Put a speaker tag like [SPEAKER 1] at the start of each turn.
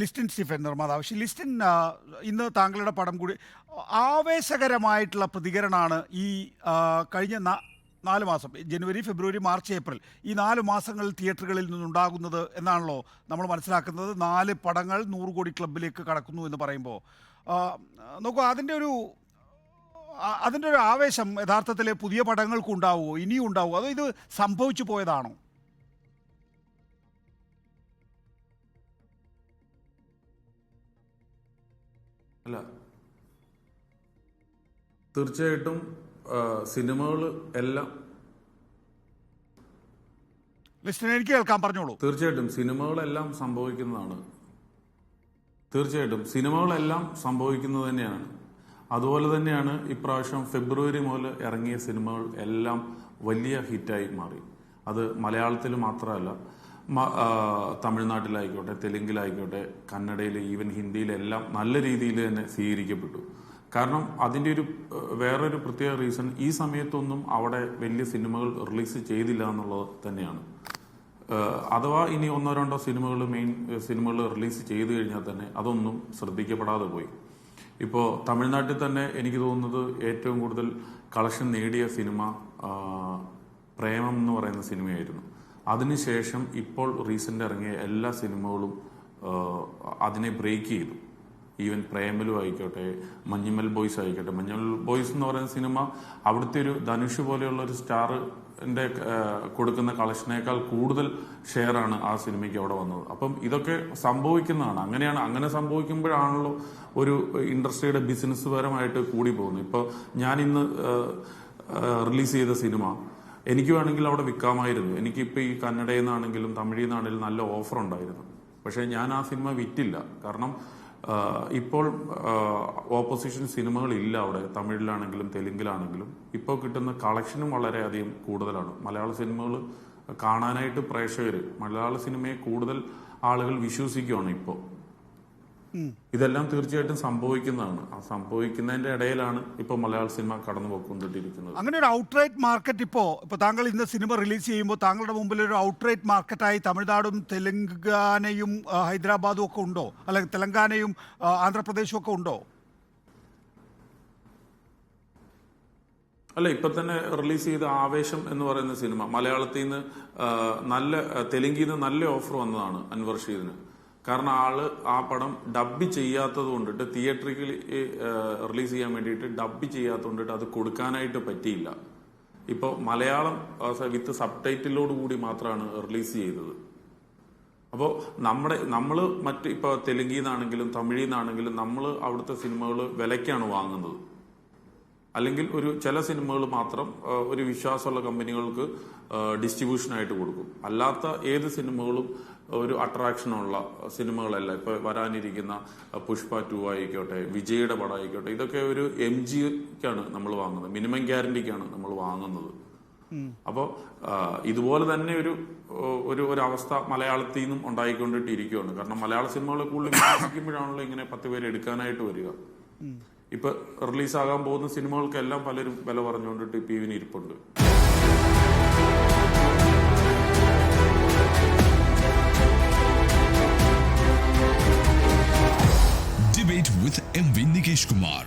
[SPEAKER 1] Listin Stephen നിർമ്മാതാവ്. ലിസ്റ്റിൻ, ഇന്ന് താങ്കളുടെ പടം കൂടി ആവേശകരമായിട്ടുള്ള പ്രതികരണമാണ് ഈ കഴിഞ്ഞ 4 മാസം, ജനുവരി, ഫെബ്രുവരി, മാർച്ച്, ഏപ്രിൽ, ഈ 4 മാസങ്ങളിൽ തിയേറ്ററുകളിൽ നിന്നുണ്ടാകുന്നത് എന്നാണല്ലോ നമ്മൾ മനസ്സിലാക്കുന്നത്. 4 പടങ്ങൾ 100 കോടി ക്ലബിലേക്ക് കടക്കുന്നു എന്ന് പറയുമ്പോൾ നോക്കൂ, അതിൻ്റെ ഒരു ആവേശം യഥാർത്ഥത്തിൽ പുതിയ പടങ്ങൾക്ക് ഉണ്ടാവുമോ, ഇനിയും ഉണ്ടാവുമോ, അതോ ഇത് സംഭവിച്ചു പോയതാണോ?
[SPEAKER 2] അല്ല, തീർച്ചയായിട്ടും സിനിമകൾ എല്ലാം
[SPEAKER 1] എനിക്ക് കേൾക്കാൻ പറഞ്ഞോളൂ.
[SPEAKER 2] തീർച്ചയായിട്ടും സിനിമകളെല്ലാം സംഭവിക്കുന്നതാണ്. തീർച്ചയായിട്ടും സിനിമകളെല്ലാം സംഭവിക്കുന്നത് തന്നെയാണ്. അതുപോലെ തന്നെയാണ് ഇപ്രാവശ്യം ഫെബ്രുവരി മുതൽ ഇറങ്ങിയ സിനിമകൾ എല്ലാം വലിയ ഹിറ്റായി മാറി. അത് മലയാളത്തിൽ മാത്രമല്ല, തമിഴ്നാട്ടിലായിക്കോട്ടെ, തെലുങ്കിലായിക്കോട്ടെ, കന്നഡയിൽ, ഈവൻ ഹിന്ദിയിലെല്ലാം നല്ല രീതിയിൽ തന്നെ സ്വീകരിക്കപ്പെട്ടു. കാരണം അതിൻ്റെ വേറൊരു പ്രത്യേക റീസൺ, ഈ സമയത്തൊന്നും അവിടെ വലിയ സിനിമകൾ റിലീസ് ചെയ്തില്ല എന്നുള്ളത് തന്നെയാണ്. അഥവാ ഇനി 1-2 സിനിമകൾ, മെയിൻ സിനിമകൾ റിലീസ് ചെയ്തു കഴിഞ്ഞാൽ തന്നെ അതൊന്നും ശ്രദ്ധിക്കപ്പെടാതെ പോയി. ഇപ്പോൾ തമിഴ്നാട്ടിൽ തന്നെ എനിക്ക് തോന്നുന്നത് ഏറ്റവും കൂടുതൽ കളക്ഷൻ നേടിയ സിനിമ പ്രേമം എന്ന് പറയുന്ന സിനിമയായിരുന്നു. അതിനുശേഷം ഇപ്പോൾ റീസെൻ്റ് ഇറങ്ങിയ എല്ലാ സിനിമകളും അതിനെ ബ്രേക്ക് ചെയ്തു. ഈവൻ പ്രേമലു ആയിക്കോട്ടെ, മഞ്ഞുമൽ ബോയ്സ് ആയിക്കോട്ടെ. മഞ്ഞുമൽ ബോയ്സ് എന്ന് പറയുന്ന സിനിമ അവിടുത്തെ ഒരു ധനുഷ് പോലെയുള്ള ഒരു സ്റ്റാറിന്റെ കൊടുക്കുന്ന കളക്ഷനേക്കാൾ കൂടുതൽ ഷെയറാണ് ആ സിനിമയ്ക്ക് അവിടെ വന്നത്. അപ്പം ഇതൊക്കെ സംഭവിക്കുന്നതാണ്. അങ്ങനെ സംഭവിക്കുമ്പോഴാണല്ലോ ഒരു ഇൻഡസ്ട്രിയുടെ ബിസിനസ് പരമായിട്ട് കൂടി പോകുന്നത്. ഇപ്പോൾ ഞാൻ ഇന്ന് റിലീസ് ചെയ്ത സിനിമ എനിക്ക് വേണമെങ്കിൽ അവിടെ വിൽക്കാമായിരുന്നു. എനിക്കിപ്പോൾ ഈ കന്നഡയിൽ നിന്നാണെങ്കിലും തമിഴിൽ നിന്നാണെങ്കിലും നല്ല ഓഫർ ഉണ്ടായിരുന്നു. പക്ഷേ ഞാൻ ആ സിനിമ വിറ്റില്ല. കാരണം ഇപ്പോൾ ഓപ്പോസിഷൻ സിനിമകളില്ല അവിടെ. തമിഴിലാണെങ്കിലും തെലുങ്കിലാണെങ്കിലും ഇപ്പോൾ കിട്ടുന്ന കളക്ഷനും വളരെയധികം കൂടുതലാണ്. മലയാള സിനിമകൾ കാണാനായിട്ട് പ്രേക്ഷകർ, മലയാള സിനിമയെ കൂടുതൽ ആളുകൾ വിശ്വസിക്കുകയാണ് ഇപ്പോൾ. ഇതെല്ലാം തീർച്ചയായിട്ടും സംഭവിക്കുന്നതാണ്. ആ സംഭവിക്കുന്നതിന്റെ ഇടയിലാണ് ഇപ്പോൾ മലയാള സിനിമ കടന്നു പോയിക്കൊണ്ടിരിക്കുന്നത്.
[SPEAKER 1] അങ്ങനെ ഒരു ഔട്ട്റൈറ്റ് മാർക്കറ്റ് ഇപ്പോൾ താങ്കൾ ഇന്ന് സിനിമ റിലീസ് ചെയ്യുമ്പോൾ താങ്കളുടെ മുമ്പിൽ ഒരു ഔട്ട്റൈറ്റ് മാർക്കറ്റായി തമിഴ്നാടും തെലങ്കാനയും ഹൈദരാബാദും ഒക്കെ ഉണ്ടോ? അല്ലെങ്കിൽ തെലങ്കാനയും ആന്ധ്രാപ്രദേശും ഒക്കെ ഉണ്ടോ?
[SPEAKER 2] അല്ല, ഇപ്പൊ തന്നെ റിലീസ് ചെയ്ത ആവേശം എന്ന് പറയുന്ന സിനിമ മലയാളത്തിൽ നിന്ന് തെലുങ്കിൽ നിന്ന് നല്ല ഓഫർ വന്നതാണ് അൻവർ റഷീദിന്. കാരണം ആ പടം ഡബ് ചെയ്യാത്തത് കൊണ്ടിട്ട്, തിയേറ്ററിൽ റിലീസ് ചെയ്യാൻ വേണ്ടിയിട്ട് ഡബ് ചെയ്യാത്തത് കൊണ്ടിട്ട് അത് കൊടുക്കാനായിട്ട് പറ്റിയില്ല. ഇപ്പോൾ മലയാളം വിത്ത് സബ് ടൈറ്റിലോട് കൂടി മാത്രമാണ് റിലീസ് ചെയ്തത്. അപ്പോൾ നമ്മൾ ഇപ്പോൾ തെലുങ്കിൽ നിന്നാണെങ്കിലും തമിഴിൽ നിന്നാണെങ്കിലും നമ്മൾ അവിടുത്തെ സിനിമകൾ വിലയ്ക്കാണ് വാങ്ങുന്നത്. അല്ലെങ്കിൽ ചില സിനിമകൾ മാത്രം ഒരു വിശ്വാസമുള്ള കമ്പനികൾക്ക് ഡിസ്ട്രിബ്യൂഷനായിട്ട് കൊടുക്കും. അല്ലാത്ത ഏത് സിനിമകളും ഒരു അട്രാക്ഷനുള്ള സിനിമകളല്ല. ഇപ്പൊ വരാനിരിക്കുന്ന പുഷ്പ 2 ആയിക്കോട്ടെ, വിജയുടെ പടം ആയിക്കോട്ടെ, ഇതൊക്കെ ഒരു MGക്കാണ് നമ്മൾ വാങ്ങുന്നത്, മിനിമം ഗ്യാരണ്ടിക്കാണ് നമ്മൾ വാങ്ങുന്നത്. അപ്പോൾ ഇതുപോലെ തന്നെ ഒരു അവസ്ഥ മലയാളത്തിൽ നിന്നും ഉണ്ടായിക്കൊണ്ടിട്ടിരിക്കുകയാണ്. കാരണം മലയാള സിനിമകളെ കൂടുതൽ വിശ്വസിക്കുമ്പോഴാണല്ലോ ഇങ്ങനെ 10 പേര് എടുക്കാനായിട്ട് വരിക. ഇപ്പൊ റിലീസാകാൻ പോകുന്ന സിനിമകൾക്കെല്ലാം പലരും വില പറഞ്ഞുകൊണ്ടിട്ട് ഇപ്പൊ ഇവന് ഇരിപ്പുണ്ട്.
[SPEAKER 3] Debate with MV Nikesh Kumar.